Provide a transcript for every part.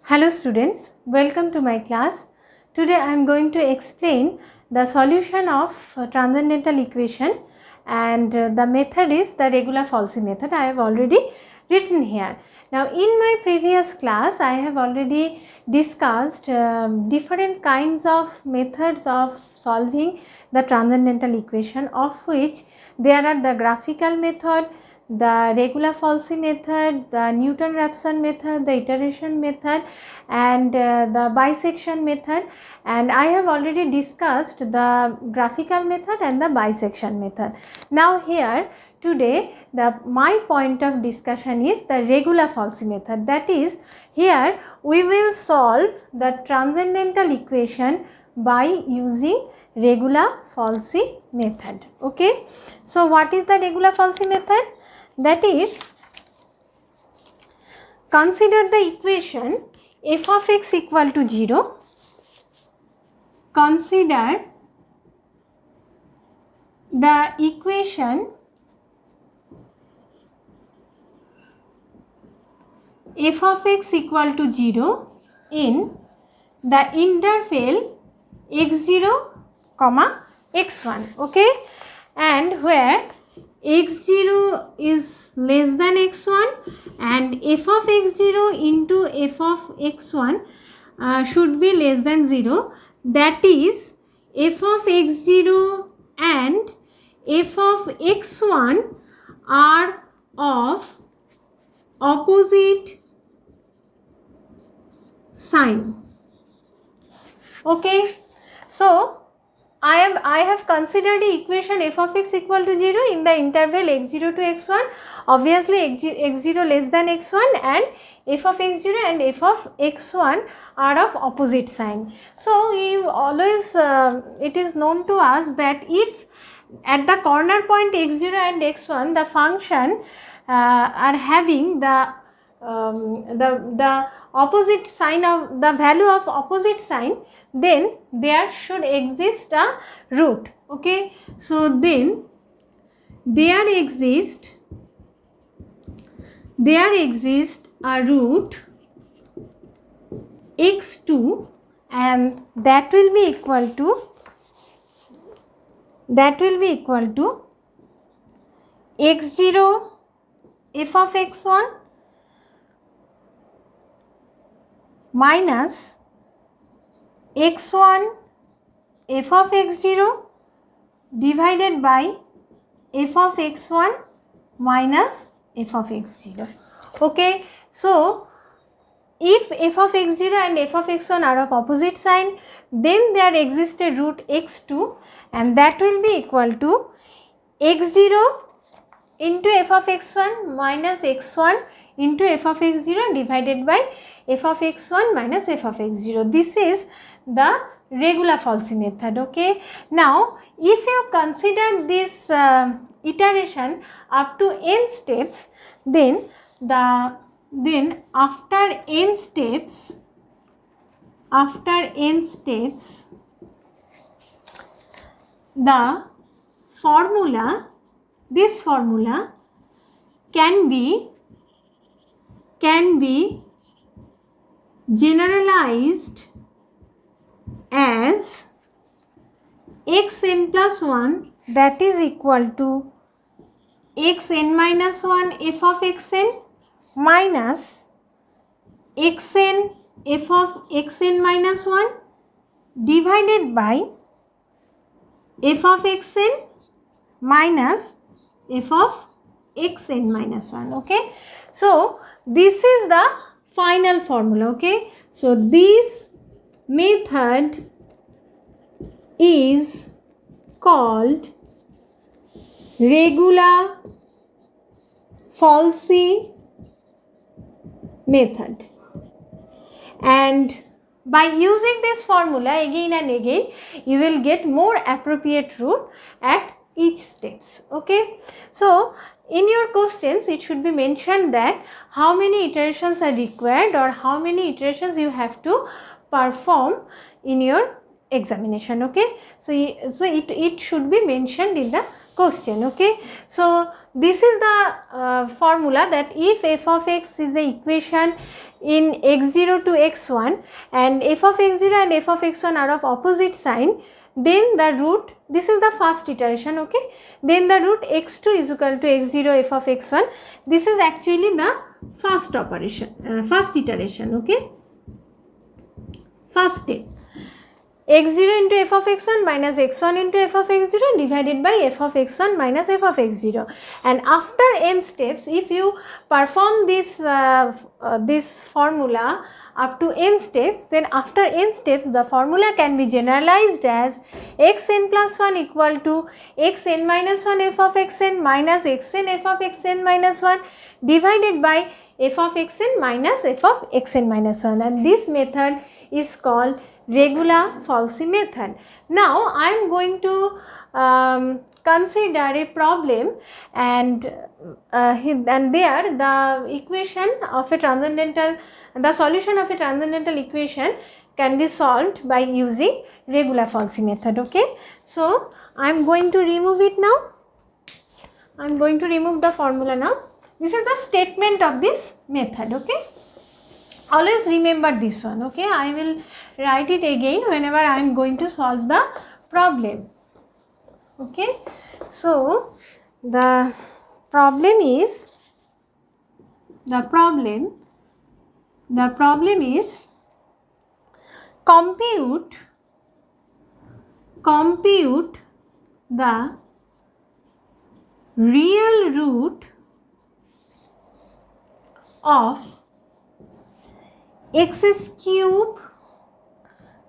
Hello students, welcome to my class. Today I am going to explain the solution of transcendental equation and the method is the regular falsi method. I have already written here. Now in my previous class I have already discussed different kinds of methods of solving the transcendental equation, of which there are the graphical method, the regular falsi method, the Newton-Raphson method, the iteration method and the bisection method, and I have already discussed the graphical method and the bisection method. Now here today my point of discussion is the regular falsi method, that is here we will solve the transcendental equation by using regular falsi method. Okay, so what is the regular falsi method? That is, consider the equation f of x equal to 0. Consider the equation f of x equal to 0 in the interval x0 comma x1. Okay, and where x0 is less than x1 and f of x0 into f of x1 should be less than 0, that is f of x0 and f of x1 are of opposite sign. Okay, so I have considered the equation f of x equal to 0 in the interval x0 to x1, obviously x0 less than x1 and f of x0 and f of x1 are of opposite sign. So we always it is known to us that if at the corner point x0 and x1 the function are having the opposite sign of the value of opposite sign, then there should exist a root. Okay, so then there exists a root x2 and that will be equal to x0 f of x1 minus x1 f of x0 divided by f of x1 minus f of x0. Okay, so if f of x0 and f of x1 are of opposite sign, then there exists a root x2 and that will be equal to x0 into f of x1 minus x1 into f of x0 divided by f of x1 minus f of x0. This is the regular falsi method. Okay, now if you consider this iteration up to n steps, then after n steps the this formula can be generalized as xn plus 1, that is equal to xn minus 1 f of xn minus xn f of xn minus 1 divided by f of xn minus f of xn minus 1. Okay, so this is the final formula. Okay, so this method is called regular falsi method, and by using this formula again and again you will get more appropriate root at each steps. Okay, so in your questions it should be mentioned that how many iterations are required or how many iterations you have to perform in your examination. Okay, so it should be mentioned in the question. Okay, so this is the formula that if f of x is the equation in x0 to x1 and f of x0 and f of x1 are of opposite sign, then the root, this is the first iteration. Okay, then the root x2 is equal to x0 f of x1. This is actually the first operation, first iteration. Okay, first step, x0 into f of x1 minus x1 into f of x0 divided by f of x1 minus f of x0. And after n steps, if you perform this this formula up to n steps, then after n steps the formula can be generalized as xn plus 1 equal to xn minus 1 f of xn minus xn f of xn minus 1 divided by f of xn minus f of xn minus 1, and this method is called regular falsy method. Now I am going to consider a problem, and there the equation of a transcendental, the solution of a transcendental equation can be solved by using regular falsy method. Okay, so I am going to remove it now. I am going to remove the formula now. This is the statement of this method. Okay, always remember this one. Okay, I will write it again whenever I am going to solve the problem. Okay, so the problem is compute the real root of x cube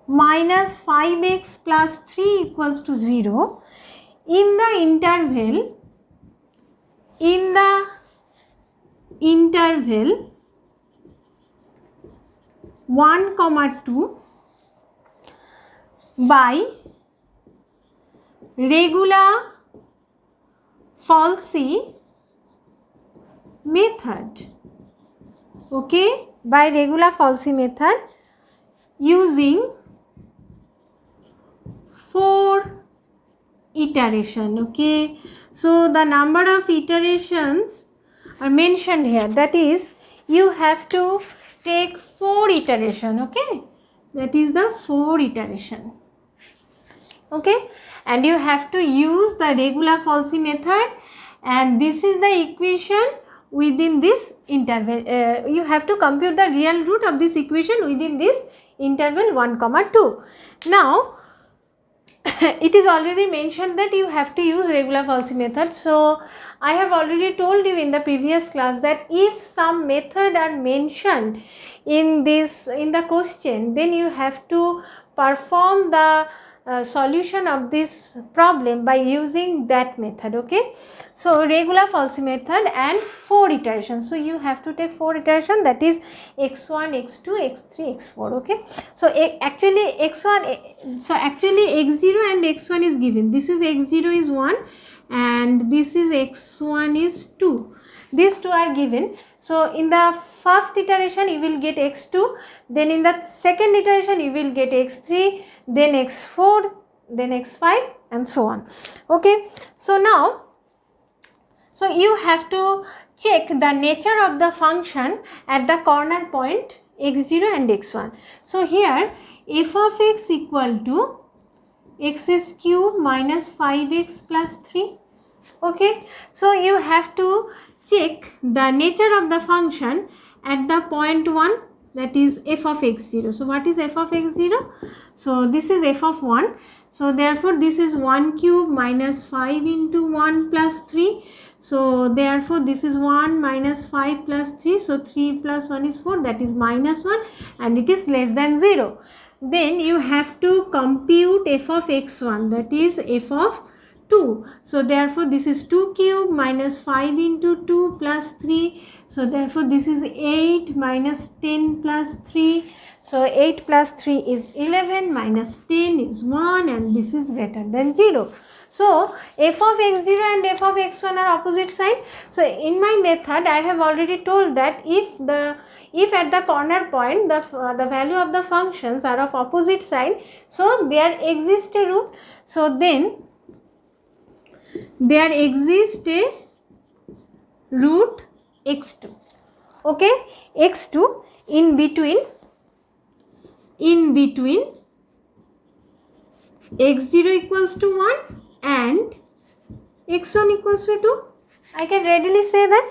minus 5x plus 3 equals to 0 in the interval 1, 2 by regular falsy method. Okay, by regular falsy method using 4 iteration. Okay, so the number of iterations are mentioned here, that is you have to take 4 iteration. Okay, that is the 4 iteration. Okay, and you have to use the regular falsy method, and this is the equation within this interval. You have to compute the real root of this equation within this interval 1, 2. Now it is already mentioned that you have to use regular falsy method. So I have already told you in the previous class that if some method are mentioned in the question, then you have to perform the solution of this problem by using that method. Okay, so regular falsy method and 4 iterations. So you have to take 4 iterations, that is x1, x2, x3, x4. Okay, so actually x0 and x1 is given. This is x0 is 1 and this is x1 is 2. These two are given. So in the first iteration you will get x2, then in the second iteration you will get x3, then x4, then x5 and so on. Okay, so now you have to check the nature of the function at the corner point x0 and x1. So here f of x equal to x cube minus 5x plus 3. Okay, so you have to check the nature of the function at the point 1, that is f of x0. So what is f of x0? So this is f of 1. So therefore this is 1 cube minus 5 into 1 plus 3. So therefore this is 1 minus 5 plus 3. So 3 plus 1 is 4, that is minus 1, and it is less than 0. Then you have to compute f of x1, that is f of 2. So therefore this is 2 cube minus 5 into 2 plus 3. So therefore this is 8 minus 10 plus 3. So 8 plus 3 is 11, minus 10 is 1, and this is greater than 0. So f of x0 and f of x1 are opposite side. So in my method I have already told that if at the corner point the value of the functions are of opposite side, so there exists a root. So then there exists a root x2. Okay, x2 in between x0 equals to 1 and x1 equals to 2. I can readily say that.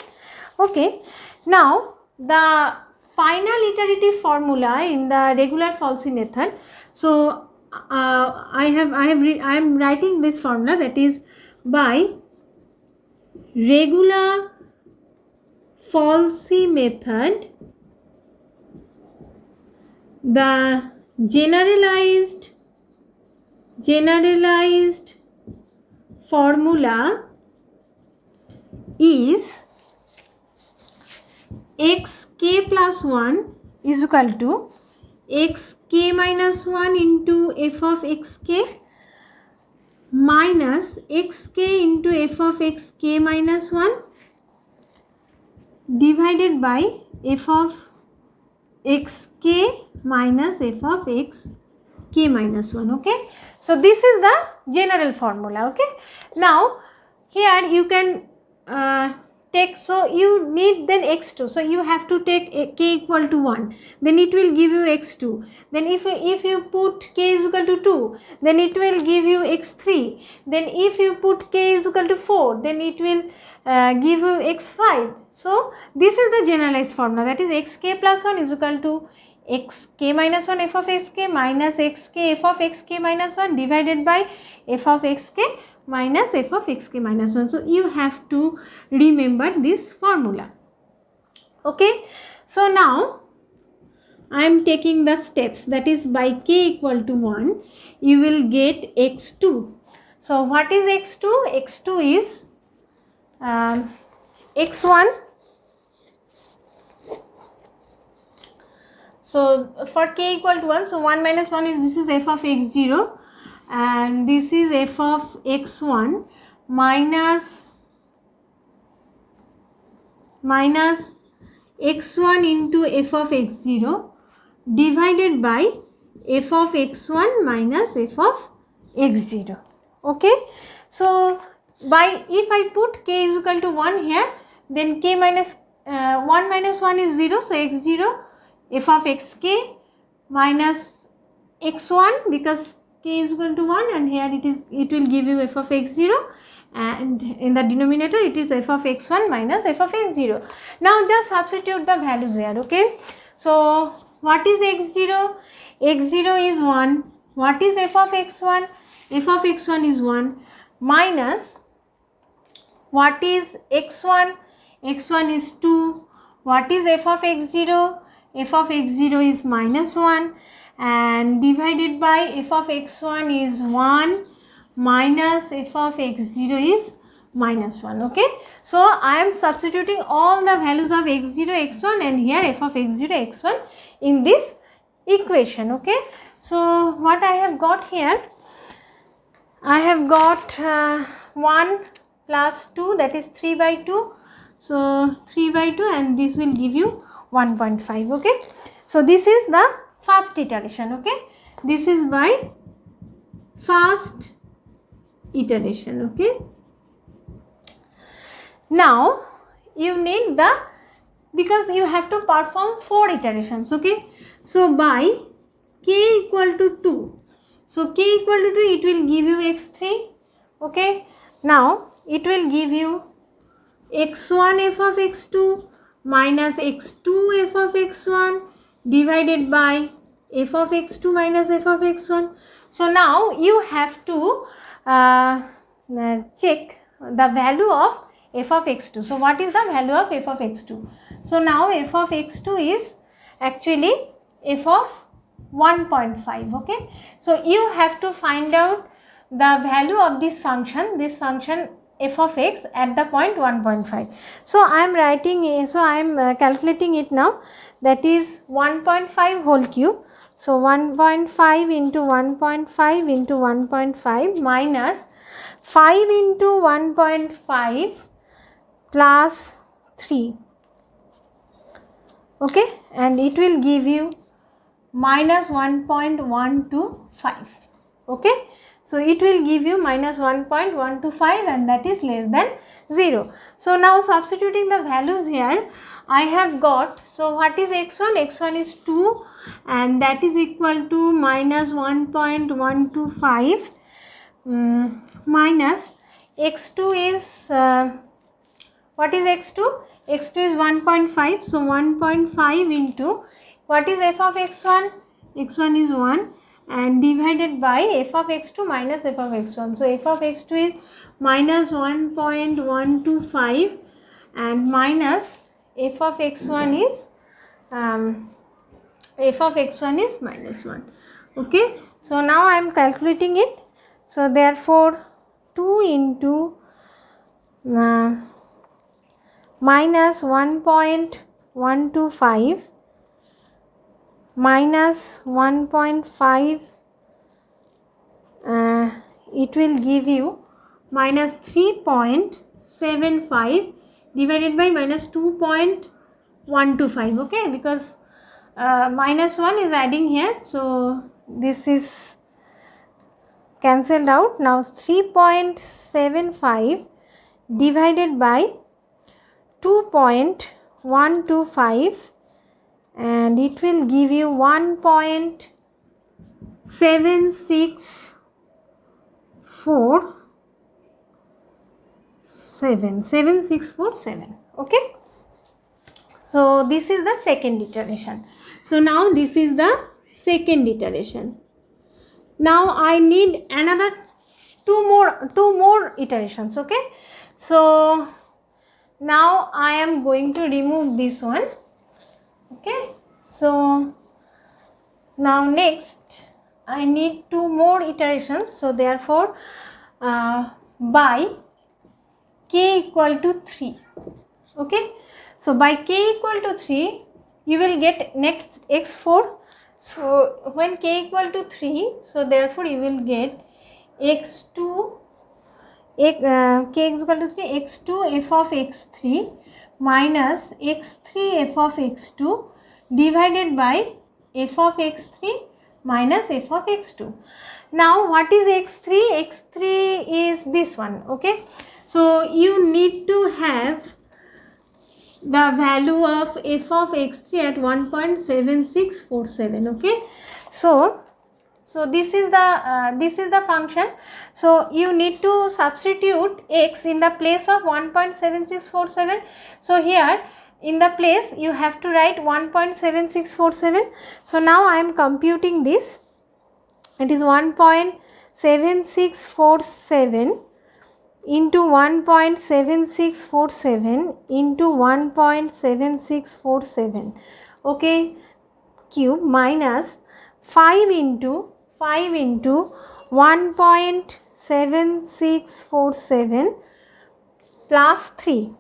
Okay, now the final iterative formula in the regular falsy method. So I am writing this formula, that is, by regular falsy method the generalized formula is xk plus 1 is equal to xk minus 1 into f of xk minus xk into f of xk minus 1 divided by f of xk minus f of xk minus 1. Okay, so this is the general formula. Okay, now here you can take, so you need then x2, so you have to take k equal to 1, then it will give you x2. Then if you put k is equal to 2, then it will give you x3. Then if you put k is equal to 4, then it will give you x5. So this is the generalized formula, that is xk plus 1 is equal to xk minus 1 f of xk minus xk f of xk minus 1 divided by f of xk minus f of xk minus 1. So you have to remember this formula. Okay, so now I am taking the steps, that is by k equal to 1 you will get x2. So what is x2? x2 is x1. So for k equal to 1, so 1 minus 1 is, this is f of x0 and this is f of x1 minus x1 into f of x0 divided by f of x1 minus f of x0. Okay, so by, if I put k is equal to 1 here, then k minus 1 minus 1 is 0, so x0 f of xk minus x1, because k is equal to 1 and here it will give you f of x0, and in the denominator it is f of x1 minus f of x0. Now just substitute the values here. Okay, so what is x0? x0 is 1. What is f of x1? f of x1 is 1 minus, what is x1? x1 is 2. What is f of x0? f of x0 is minus 1 and divided by f of x1 is 1 minus f of x0 is minus 1. Okay, so I am substituting all the values of x0, x1 and here f of x0, x1 in this equation. Okay, so what I have got here, I have got 1 plus 2, that is 3 by 2. So 3 by 2 and this will give you 1.5. Okay, so this is the first iteration. Okay, this is by first iteration. Okay, now you need the, because you have to perform 4 iterations. Okay, so by k equal to 2, so k equal to 2 it will give you x3. Okay, now it will give you x1 f of x2 minus x2 f of x1 divided by f of x2 minus f of x1. So now you have to check the value of f of x2. So what is the value of f of x2? So now f of x2 is actually f of 1.5. Okay, so you have to find out the value of this function f of x at the point 1.5. So I am writing, so I am calculating it now, that is 1.5 whole cube. So 1.5 into 1.5 into 1.5 minus 5 into 1.5 plus 3, okay, and it will give you minus 1.125, okay. So it will give you minus 1.125 and that is less than 0. So now substituting the values here, I have got, so what is x1? x1 is 2 and that is equal to minus 1.125 minus x2 is, what is x2? x2 is 1.5, so 1.5 into, what is f of x1? x1 is 1 and divided by f of x2 minus f of x1. So f of x2 is minus 1.125 and minus f of x1 is minus 1, okay. So now I am calculating it. So therefore 2 into minus 1.125 minus 1.5, it will give you minus 3.75 divided by minus 2.125, okay, because minus 1 is adding here, so this is cancelled out. Now 3.75 divided by 2.125 and it will give you 1.7647, okay. So this is the second iteration. So now this is the second iteration. Now I need another two more iterations, okay. So now I am going to remove this one, okay. So now next I need two more iterations, so therefore by k equal to 3, okay. So by k equal to 3 you will get next x4. So when k equal to 3, so therefore you will get x2 k is equal to 3, x2 f of x3 minus x3 f of x2 divided by f of x3 minus f of x2. Now what is x3? x3 is this one, okay. So you need to have the value of f of x3 at 1.7647, okay. So this is the function. So you need to substitute x in the place of 1.7647. So here in the place you have to write 1.7647. So now I am computing this. It is 1.7647 into 1.7647 into 1.7647, okay, cube minus 5 into 1.7647 plus 3,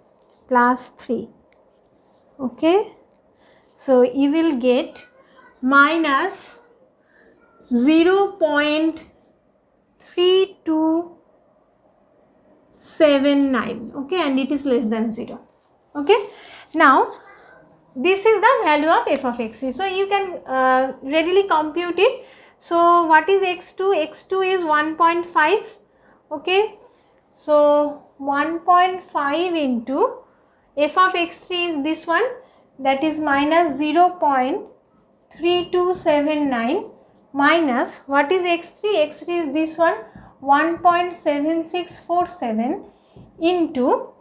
okay. So you will get minus 0.3279, okay, and it is less than 0, okay. Now this is the value of f of x3. So you can readily compute it. So what is x2? x2 is 1.5, okay. So 1.5 into f of x3 is this one, that is minus 0.3279 minus what is x3? x3 is this one, 1.7647 into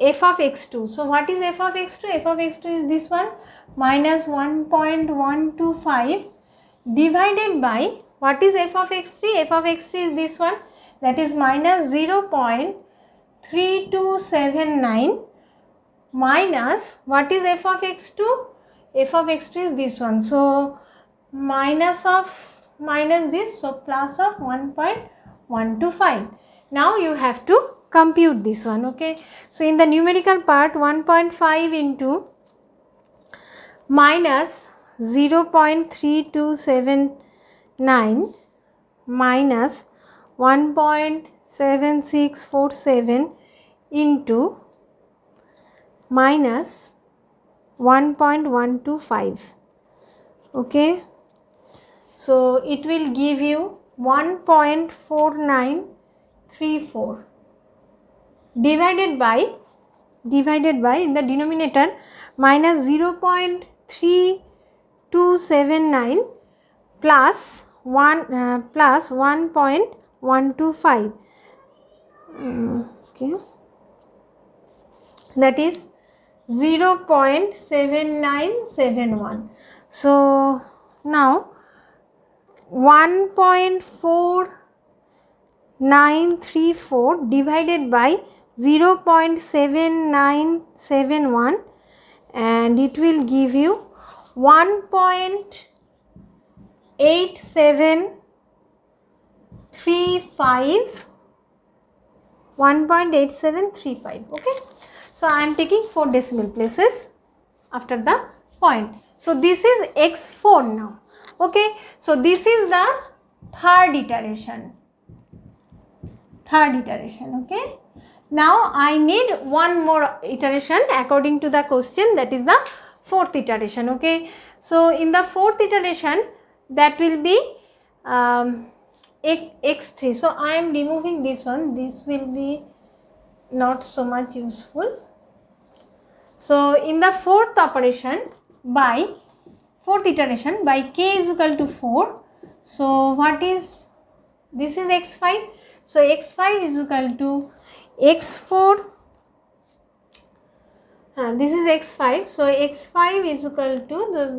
f of x2. So what is f of x2? f of x2 is this one, minus 1.125 divided by what is f of x3? f of x3 is this one, that is minus 0.3279 minus what is f of x2? f of x2 is this one. So minus this, so plus of 1.125. Now you have to compute this one, okay. So in the numerical part, 1.5 into minus 0.3279 minus 1.7647 7647 into minus 1.125. Okay, so it will give you 1.4934 divided by in the denominator minus 0.3279 plus 1.125. Okay, that is 0.7971. So now 1.4934 divided by 0.7971 and it will give you 1.8735. 1.8735. Okay, so I am taking 4 decimal places after the point. So this is x4 now. Okay, so this is the third iteration. Okay, now I need one more iteration according to the question, that is the fourth iteration. Okay, so in the fourth iteration, that will be x3. So I am removing this one, this will be not so much useful. So in the fourth iteration by k is equal to 4. So what is, this is x5. So x5 is equal to x4. This is x5. So x5 is equal to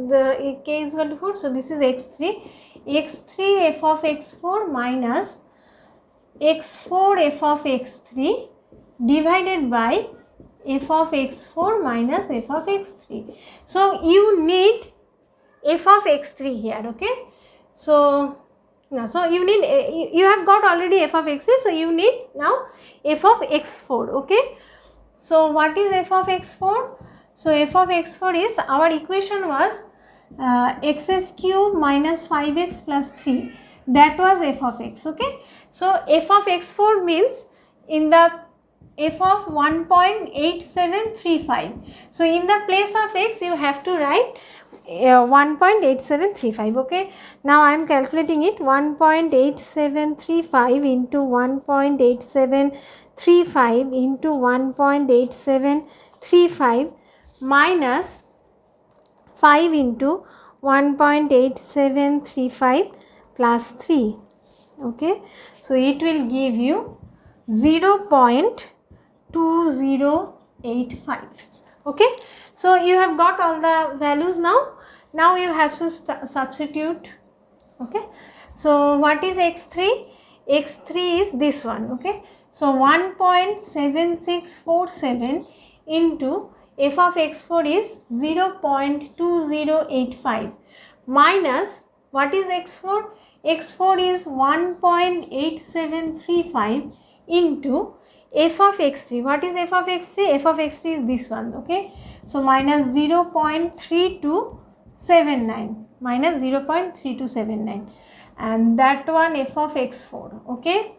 the k is equal to 4. So this is x3. x3 f of x4 minus x4 f of x3 divided by f of x4 minus f of x3. So you need f of x3 here. Okay, so now you need, you have got already f of x3, so you need now f of x4. Okay, so what is f of x4? So f of x4 is, our equation was x cube minus 5x plus 3, that was f of x. Okay, so f of x4 means in the f of 1.8735. so in the place of x you have to write 1.8735. okay, now I am calculating it. 1.8735 into 1.8735 into 1.8735 minus 5 into 1.8735 plus 3. Okay, so it will give you 0.2085. okay, so you have got all the values now. Now you have to substitute. Okay, so what is x3? x3 is this one. Okay, so 1.7647 into f of x4 is 0.2085 minus, what is x4? x4 is 1.8735 into f of x3. What is f of x3? f of x3 is this one. Okay, so minus 0.3279, minus 0.3279, and that one f of x4. Okay,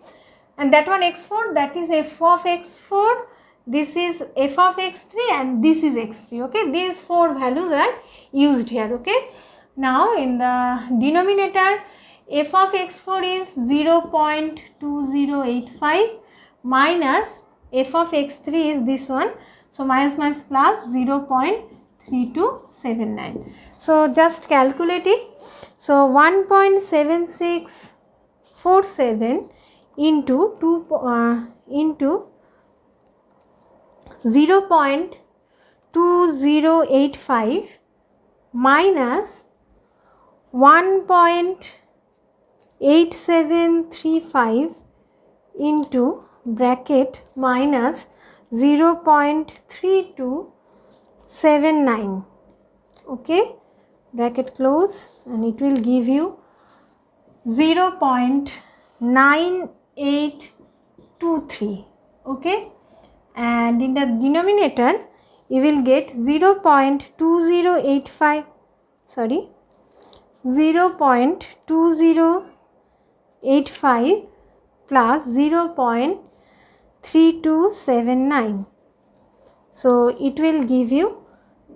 and that one x4, that is f of x4, this is f of x3 and this is x3. Okay, these four values are used here. Okay, now in the denominator f of x4 is 0.2085 minus f of x3 is this one. So minus plus 0.3279. So just calculate it. So 1.7647 into 0.2085 minus 1.8735 into bracket minus 0.3279. okay, bracket close, and it will give you 0.9823. okay, and in the denominator you will get 0.2085, sorry, 0.2085 plus 0.3279. So it will give you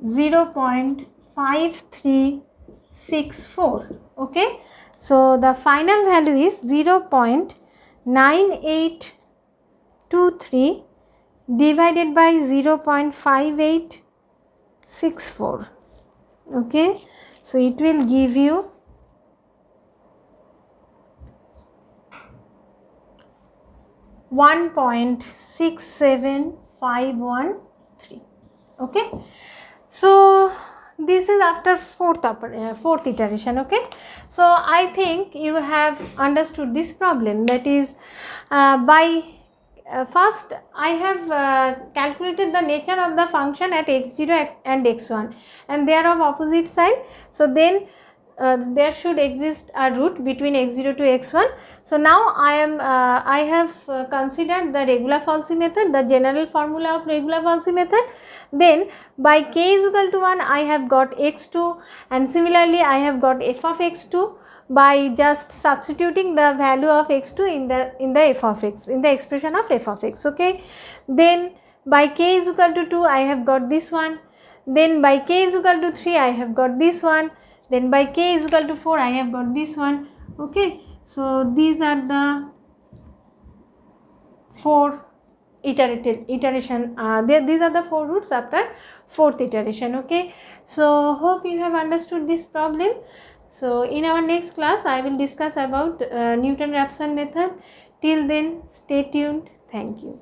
0.5364. Okay. So the final value is 0.9823 divided by 0.5864. Okay. So it will give you 1.67513. Okay. So this is after fourth iteration. Okay. So I think you have understood this problem, that is first I have calculated the nature of the function at x0 and x1 and they are of opposite side. So then there should exist a root between x0 to x1. So now I have considered the regular falsy method, the general formula of regular falsy method. Then by k is equal to 1 I have got x2, and similarly I have got f of x2 by just substituting the value of x2 in the f of x, in the expression of f of x. Okay. Then by k is equal to 2 I have got this one. Then by k is equal to 3 I have got this one. Then by k is equal to 4 I have got this one. Okay. So these are the 4 iteration. These are the 4 roots after 4th iteration. Okay. So hope you have understood this problem. So in our next class I will discuss about Newton-Raphson method. Till then, stay tuned. Thank you.